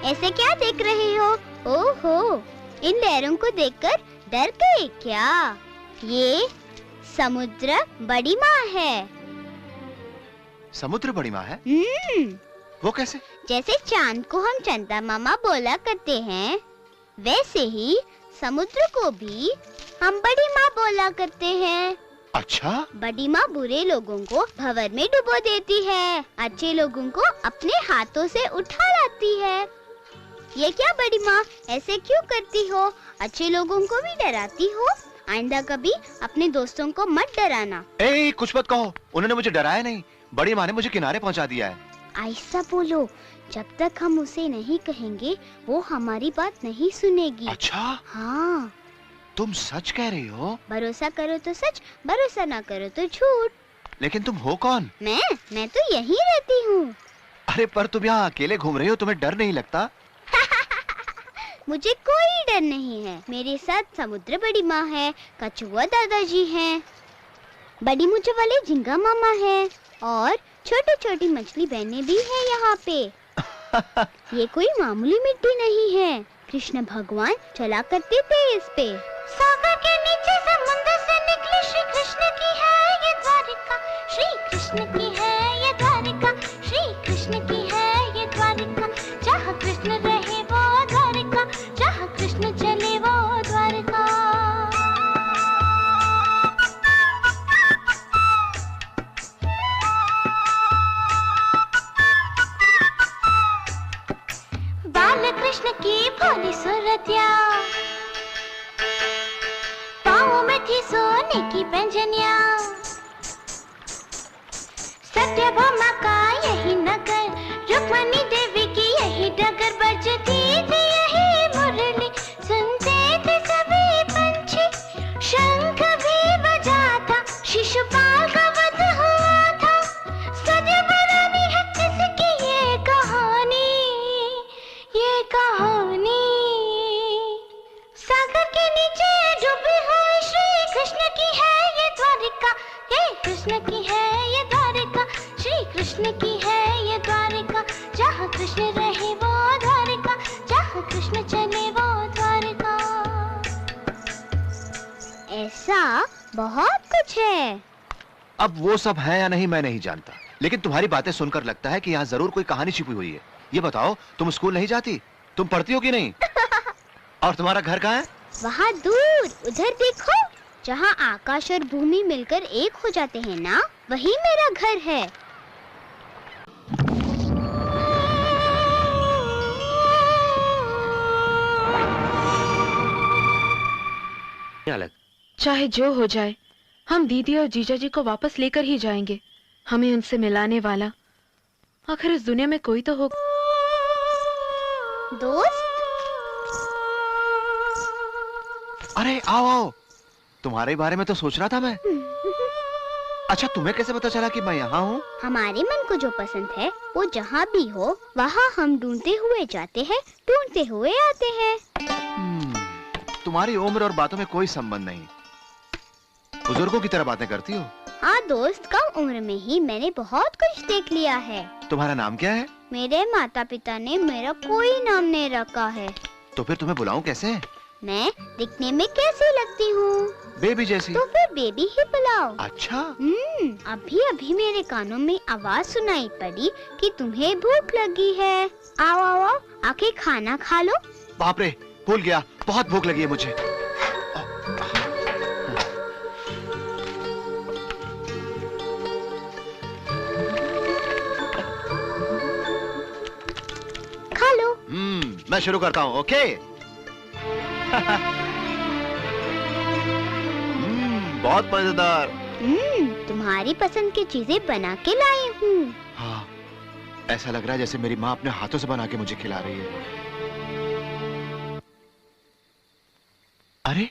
ऐसे क्या देख रहे हो? ओहो, इन लहरों को देखकर डर गए क्या? ये समुद्र बड़ी माँ है। समुद्र बड़ी माँ है? वो कैसे? जैसे चांद को हम चंदा मामा बोला करते हैं, वैसे ही समुद्र को भी हम बड़ी माँ बोला करते हैं। अच्छा? बड़ी माँ बुरे लोगों को भंवर में डुबो देती है, अच्छे लोगों को अपने हाथों से उठा लाती है। ये क्या बड़ी माँ, ऐसे क्यों करती हो? अच्छे लोगों को भी डराती हो। आइंदा कभी अपने दोस्तों को मत डराना। कुछ मत कहो, उन्होंने मुझे डराया नहीं, बड़ी माँ ने मुझे किनारे पहुँचा दिया है। ऐसा बोलो, जब तक हम उसे नहीं कहेंगे वो हमारी बात नहीं सुनेगी। अच्छा? हाँ। तुम सच कह रही हो? भरोसा करो तो सच, भरोसा ना करो तो झूठ। लेकिन तुम हो कौन? मैं तो यहीं रहती हूँ। अरे पर तुम यहाँ अकेले घूम रही हो, तुम्हें डर नहीं लगता? मुझे कोई डर नहीं है। मेरे साथ समुद्र बड़ी माँ है, कछुआ दादाजी हैं, बड़ी मूंछों वाले झिंगा मामा है और छोटी छोटी मछली बहनें भी हैं यहाँ पे। ये कोई मामूली मिट्टी नहीं है, कृष्ण भगवान चला करते थे इस पे। सागर के नीचे समुद्र से निकले श्री कृष्ण की है ये द्वारिका, श्री कृष्ण की है ये द्वारिका, श्री कृष्ण की है ये द्वारिका। जहाँ कृष्ण रहे वो द्वारिका, जहाँ कृष्ण चले वो द्वारिका। बाल कृष्ण की भोली सूरतिया, पाँव में थी सोने की पैंजनिया। सत्यभामा का यही नगर, रुक्मणी देवी की यही डगर, बजती थी यही मुरली, सुनते थे सभी पंछी, शंख भी बजा था, शिशुपाल का वध हुआ था। सदी पुरानी है किसकी ये कहानी, ये कहानी। सागर के नीचे डूबी हुई श्री कृष्ण की है ये द्वारिका, ये कृष्ण की है ये द्वारिका, श्री कृष्ण की है ये द्वारिका। जहाँ कृष्ण रहे वो द्वारिका, जहाँ कृष्ण चले वो द्वारिका। ऐसा बहुत कुछ है। अब वो सब है या नहीं मैं नहीं जानता, लेकिन तुम्हारी बातें सुनकर लगता है कि यहाँ जरूर कोई कहानी छिपी हुई है। ये बताओ, तुम स्कूल नहीं जाती? तुम पढ़ती हो कि नहीं? और तुम्हारा घर कहाँ है? वहाँ दूर, उधर देखो, जहाँ आकाश और भूमि मिलकर एक हो जाते हैं ना, वही मेरा घर है। अलग चाहे जो हो जाए, हम दीदी और जीजा जी को वापस लेकर ही जाएंगे। हमें उनसे मिलाने वाला आखिर इस दुनिया में कोई तो हो। दोस्त? अरे आओ आओ, तुम्हारे बारे में तो सोच रहा था मैं। अच्छा, तुम्हें कैसे पता चला कि मैं यहाँ हूँ? हमारे मन को जो पसंद है वो जहाँ भी हो वहाँ हम ढूंढते हुए जाते हैं, ढूंढते हुए आते हैं। तुम्हारी उम्र और बातों में कोई संबंध नहीं, बुजुर्गों की तरह बातें करती हो। हाँ दोस्त, कम उम्र में ही मैंने बहुत कुछ देख लिया है। तुम्हारा नाम क्या है? मेरे माता पिता ने मेरा कोई नाम नहीं रखा है। तो फिर तुम्हें बुलाऊं कैसे? मैं दिखने में कैसी लगती हूँ? बेबी जैसी। तो फिर बेबी ही बुलाओ। अच्छा। अभी अभी मेरे कानों में आवाज सुनाई पड़ी कि तुम्हें भूख लगी है। आओ आओ आओ, आके खाना खा लो। बाप रे, भूल गया, बहुत भूख लगी है मुझे। खा लो। मैं शुरू करता हूँ, ओके? बहुत मजेदार। तुम्हारी पसंद की चीजें बना के लाई हूँ। हाँ, ऐसा लग रहा है जैसे मेरी माँ अपने हाथों से बना के मुझे खिला रही है। अरे,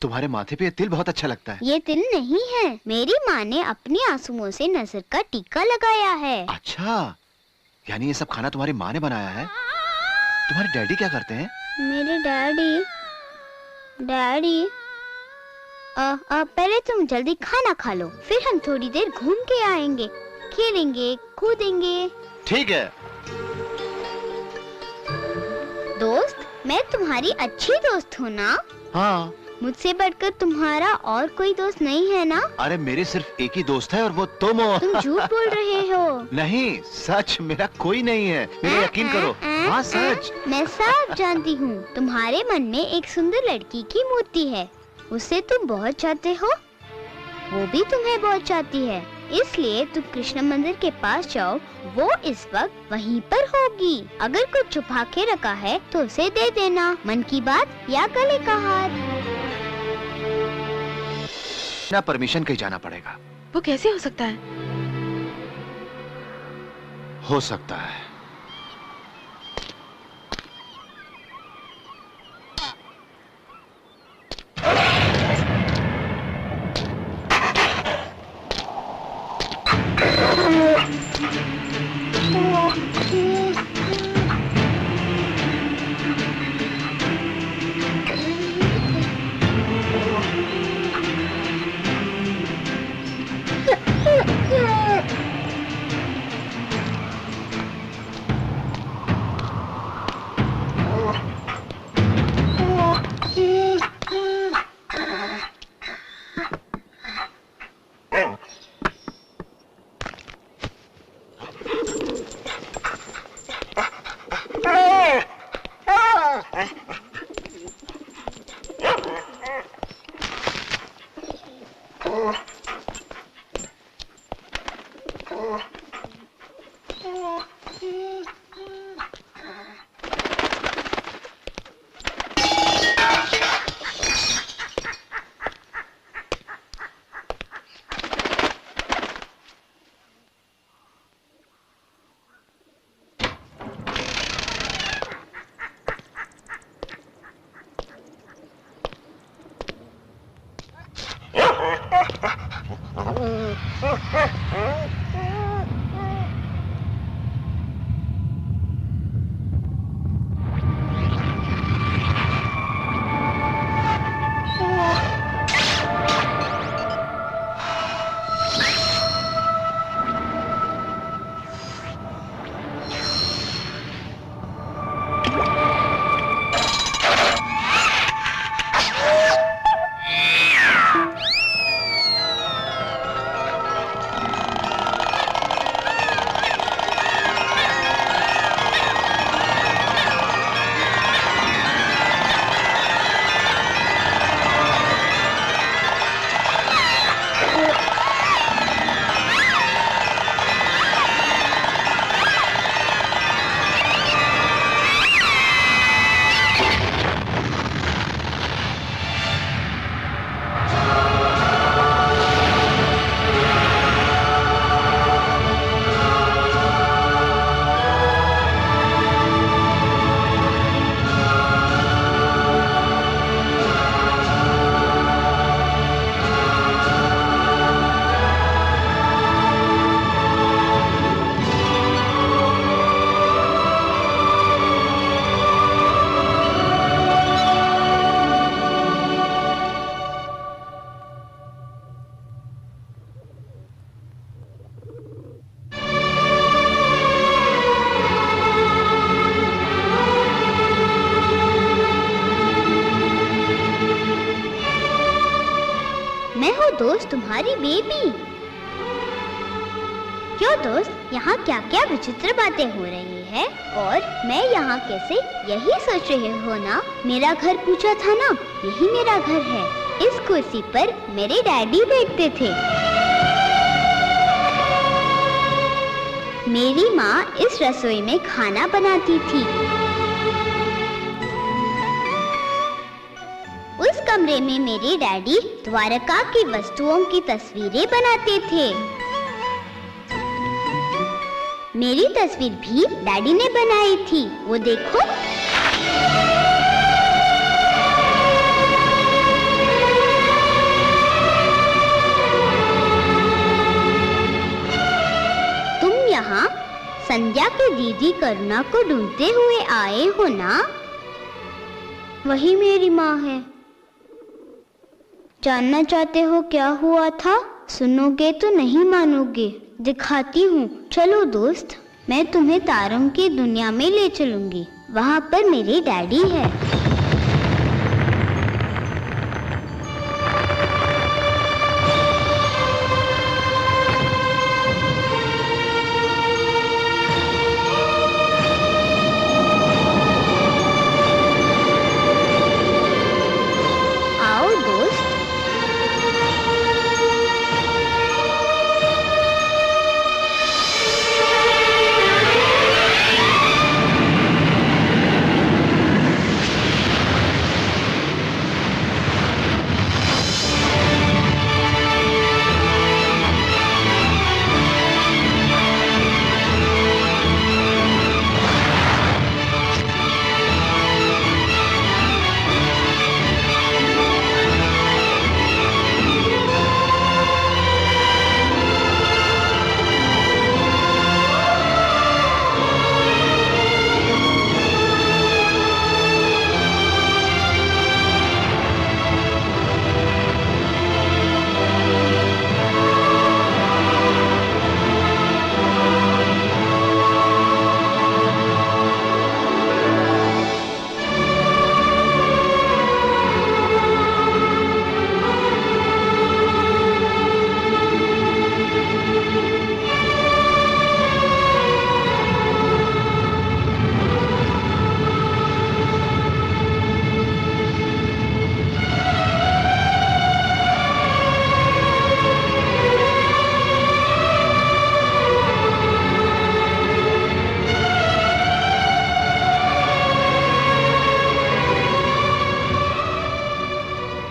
तुम्हारे माथे पे ये तिल बहुत अच्छा लगता है। ये तिल नहीं है, मेरी माँ ने अपने आंसुओं से नजर का टीका लगाया है। अच्छा, यानी ये सब खाना तुम्हारी माँ ने बनाया है? तुम्हारे डैडी क्या करते हैं? मेरे डैडी पहले तुम जल्दी खाना खा लो, फिर हम थोड़ी देर घूम के आएंगे, खेलेंगे, कूदेंगे। ठीक है। दोस्त, मैं तुम्हारी अच्छी दोस्त हूँ ना? हाँ। मुझसे बढ़कर तुम्हारा और कोई दोस्त नहीं है ना? अरे मेरे सिर्फ एक ही दोस्त है और वो तुम हो। तुम झूठ बोल रहे हो। नहीं, सच, मेरा कोई नहीं है, मेरा यकीन करो। हाँ सच। मैं साफ जानती हूँ, तुम्हारे मन में एक सुंदर लड़की की मूर्ति है, उसे तुम बहुत चाहते हो, वो भी तुम्हें बहुत चाहती है, इसलिए तुम कृष्ण मंदिर के पास जाओ, वो इस वक्त वहीं पर होगी। अगर कुछ छुपा के रखा है तो उसे दे देना, मन की बात या गले का हाथ। ना परमिशन कहीं जाना पड़ेगा। वो कैसे हो सकता है? हो सकता है। दोस्त, तुम्हारी बेबी। क्यों दोस्त, यहाँ क्या क्या विचित्र बातें हो रही है? और मैं यहाँ कैसे, यही सोच रहे हो ना? मेरा घर पूछा था ना, यही मेरा घर है। इस कुर्सी पर मेरे डैडी बैठते थे। मेरी माँ इस रसोई में खाना बनाती थी। उस कमरे में मेरे डैडी द्वारका की वस्तुओं की तस्वीरें बनाते थे। मेरी तस्वीर भी डैडी ने बनाई थी, वो देखो। तुम यहाँ संध्या की दीदी करुणा को ढूंढते हुए आए हो ना? वही मेरी माँ है। जानना चाहते हो क्या हुआ था? सुनोगे तो नहीं मानोगे, दिखाती हूँ। चलो दोस्त, मैं तुम्हें तारों की दुनिया में ले चलूंगी। वहाँ पर मेरे डैडी है। आओ दोस्त।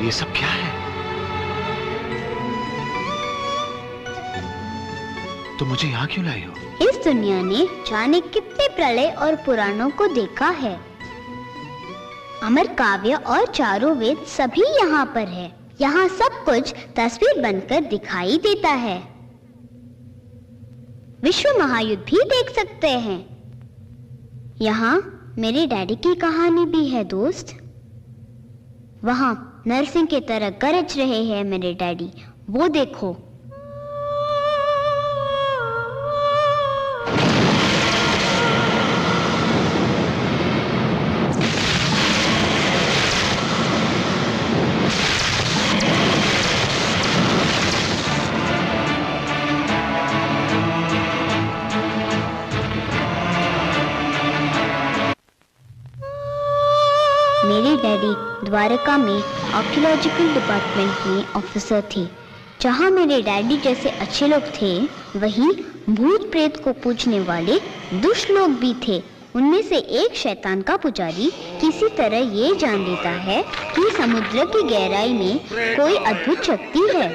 ये सब क्या है? तो मुझे यहाँ क्यों लाई हो? इस दुनिया ने जाने कितने प्रलय और पुराणों को देखा है। अमर काव्य और चारों वेद सभी यहाँ पर है। यहाँ सब कुछ तस्वीर बनकर दिखाई देता है। विश्व महायुद्ध भी देख सकते हैं। यहाँ मेरे डैडी की कहानी भी है दोस्त। वहाँ नरसिंह की तरह गरज रहे हैं मेरे डैडी, वो देखो। मेरे डैडी द्वारका में आर्कियोलॉजिकल डिपार्टमेंट में ऑफिसर थे। जहाँ मेरे डैडी जैसे अच्छे लोग थे, वहीं भूत प्रेत को पूजने वाले दुष्ट लोग भी थे। उनमें से एक शैतान का पुजारी किसी तरह ये जान लेता है कि समुद्र की गहराई में कोई अद्भुत शक्ति है।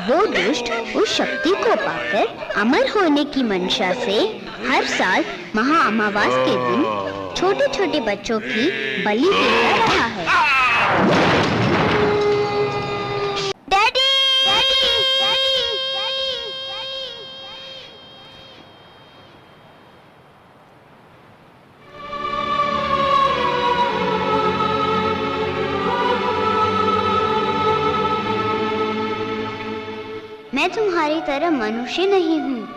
वो दुष्ट उस शक्ति को पाकर अमर होने की मंशा से हर साल महा अमावास के दिन छोटे छोटे बच्चों की बलि देता रहा है। Daddy, daddy, daddy, daddy, daddy. मैं तुम्हारी तरह मनुष्य नहीं हूँ,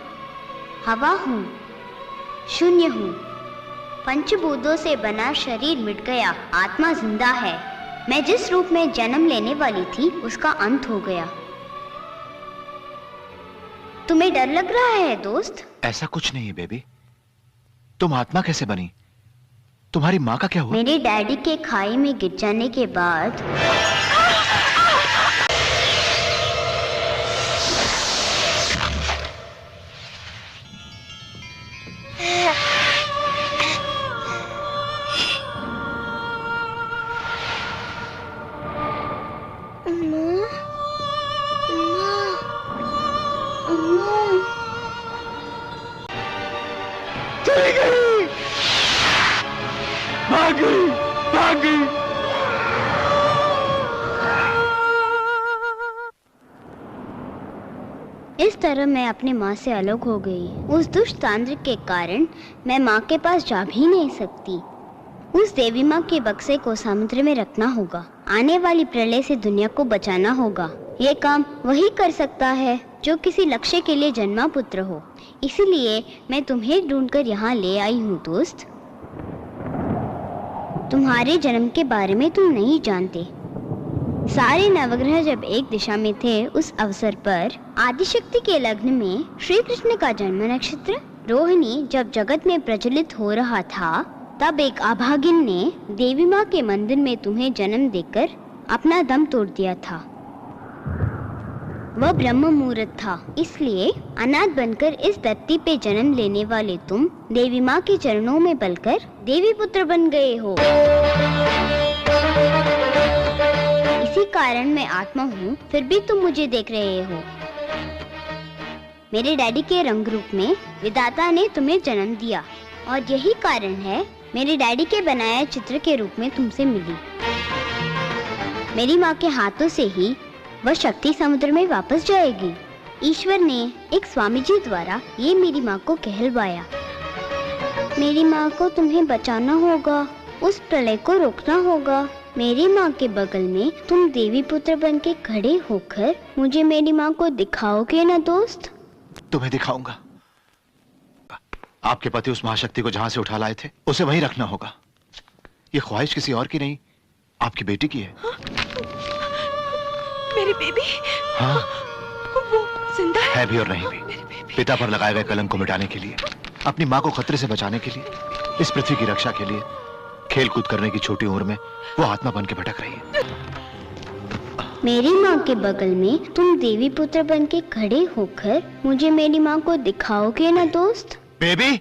हवा हूँ, शून्य हूँ। पंचभूतों से बना शरीर मिट गया, आत्मा जिंदा है। मैं जिस रूप में जन्म लेने वाली थी, उसका अंत हो गया। तुम्हें डर लग रहा है दोस्त? ऐसा कुछ नहीं है बेबी। तुम आत्मा कैसे बनी? तुम्हारी माँ का क्या हुआ? मेरे डैडी के खाई में गिर जाने के बाद भाग गई। इस तरह मैं अपनी माँ से अलग हो गई। उस दुष्ट तांत्रिक के कारण मैं माँ के पास जा भी नहीं सकती। उस देवी माँ के बक्से को समुद्र में रखना होगा। आने वाली प्रलय से दुनिया को बचाना होगा। ये काम वही कर सकता है जो किसी लक्ष्य के लिए जन्मा पुत्र हो। इसीलिए मैं तुम्हें ढूंढकर यहाँ ले आई हूँ दोस्त। तुम्हारे जन्म के बारे में तुम नहीं जानते। सारे नवग्रह जब एक दिशा में थे, उस अवसर पर आदिशक्ति के लग्न में श्री कृष्ण का जन्म नक्षत्र रोहिणी जब जगत में प्रचलित हो रहा था, तब एक अभागिन ने देवी माँ के मंदिर में तुम्हें जन्म देकर अपना दम तोड़ दिया था। वह ब्रह्म मुहूर्त था, इसलिए अनाथ बनकर इस धरती पे जन्म लेने वाले तुम देवी माँ के चरणों में पलकर देवी पुत्र बन गए हो। इसी कारण मैं आत्मा हूँ, फिर भी तुम मुझे देख रहे हो। मेरे डैडी के रंग रूप में विधाता ने तुम्हें जन्म दिया, और यही कारण है मेरे डैडी के बनाए चित्र के रूप में तुमसे मिली। मेरी माँ के हाथों से ही वह शक्ति समुद्र में वापस जाएगी। ईश्वर ने एक स्वामी जी द्वारा ये मेरी माँ को कहलवाया। मेरी माँ को तुम्हें बचाना होगा, उस प्रलय को रोकना होगा। मेरी माँ के बगल में तुम देवी पुत्र बन के खड़े होकर मुझे मेरी माँ को दिखाओगे ना दोस्त? तुम्हें दिखाऊंगा। आपके पति उस महाशक्ति को जहां से उठा लाए थे, उसे वहीं रखना होगा। ये ख्वाहिश किसी और की नहीं, आपकी बेटी की है। मेरी बेबी? हाँ, वो जिंदा है भी और नहीं भी। पिता पर लगाए गए कलंक को मिटाने के लिए, अपनी माँ को खतरे से बचाने के लिए, इस पृथ्वी की रक्षा के लिए खेल कूद करने की छोटी उम्र में वो आत्मा बन के भटक रही है। मेरी माँ के बगल में तुम देवी पुत्र बन के खड़े होकर मुझे मेरी माँ को दिखाओगे ना दोस्त? बेबी,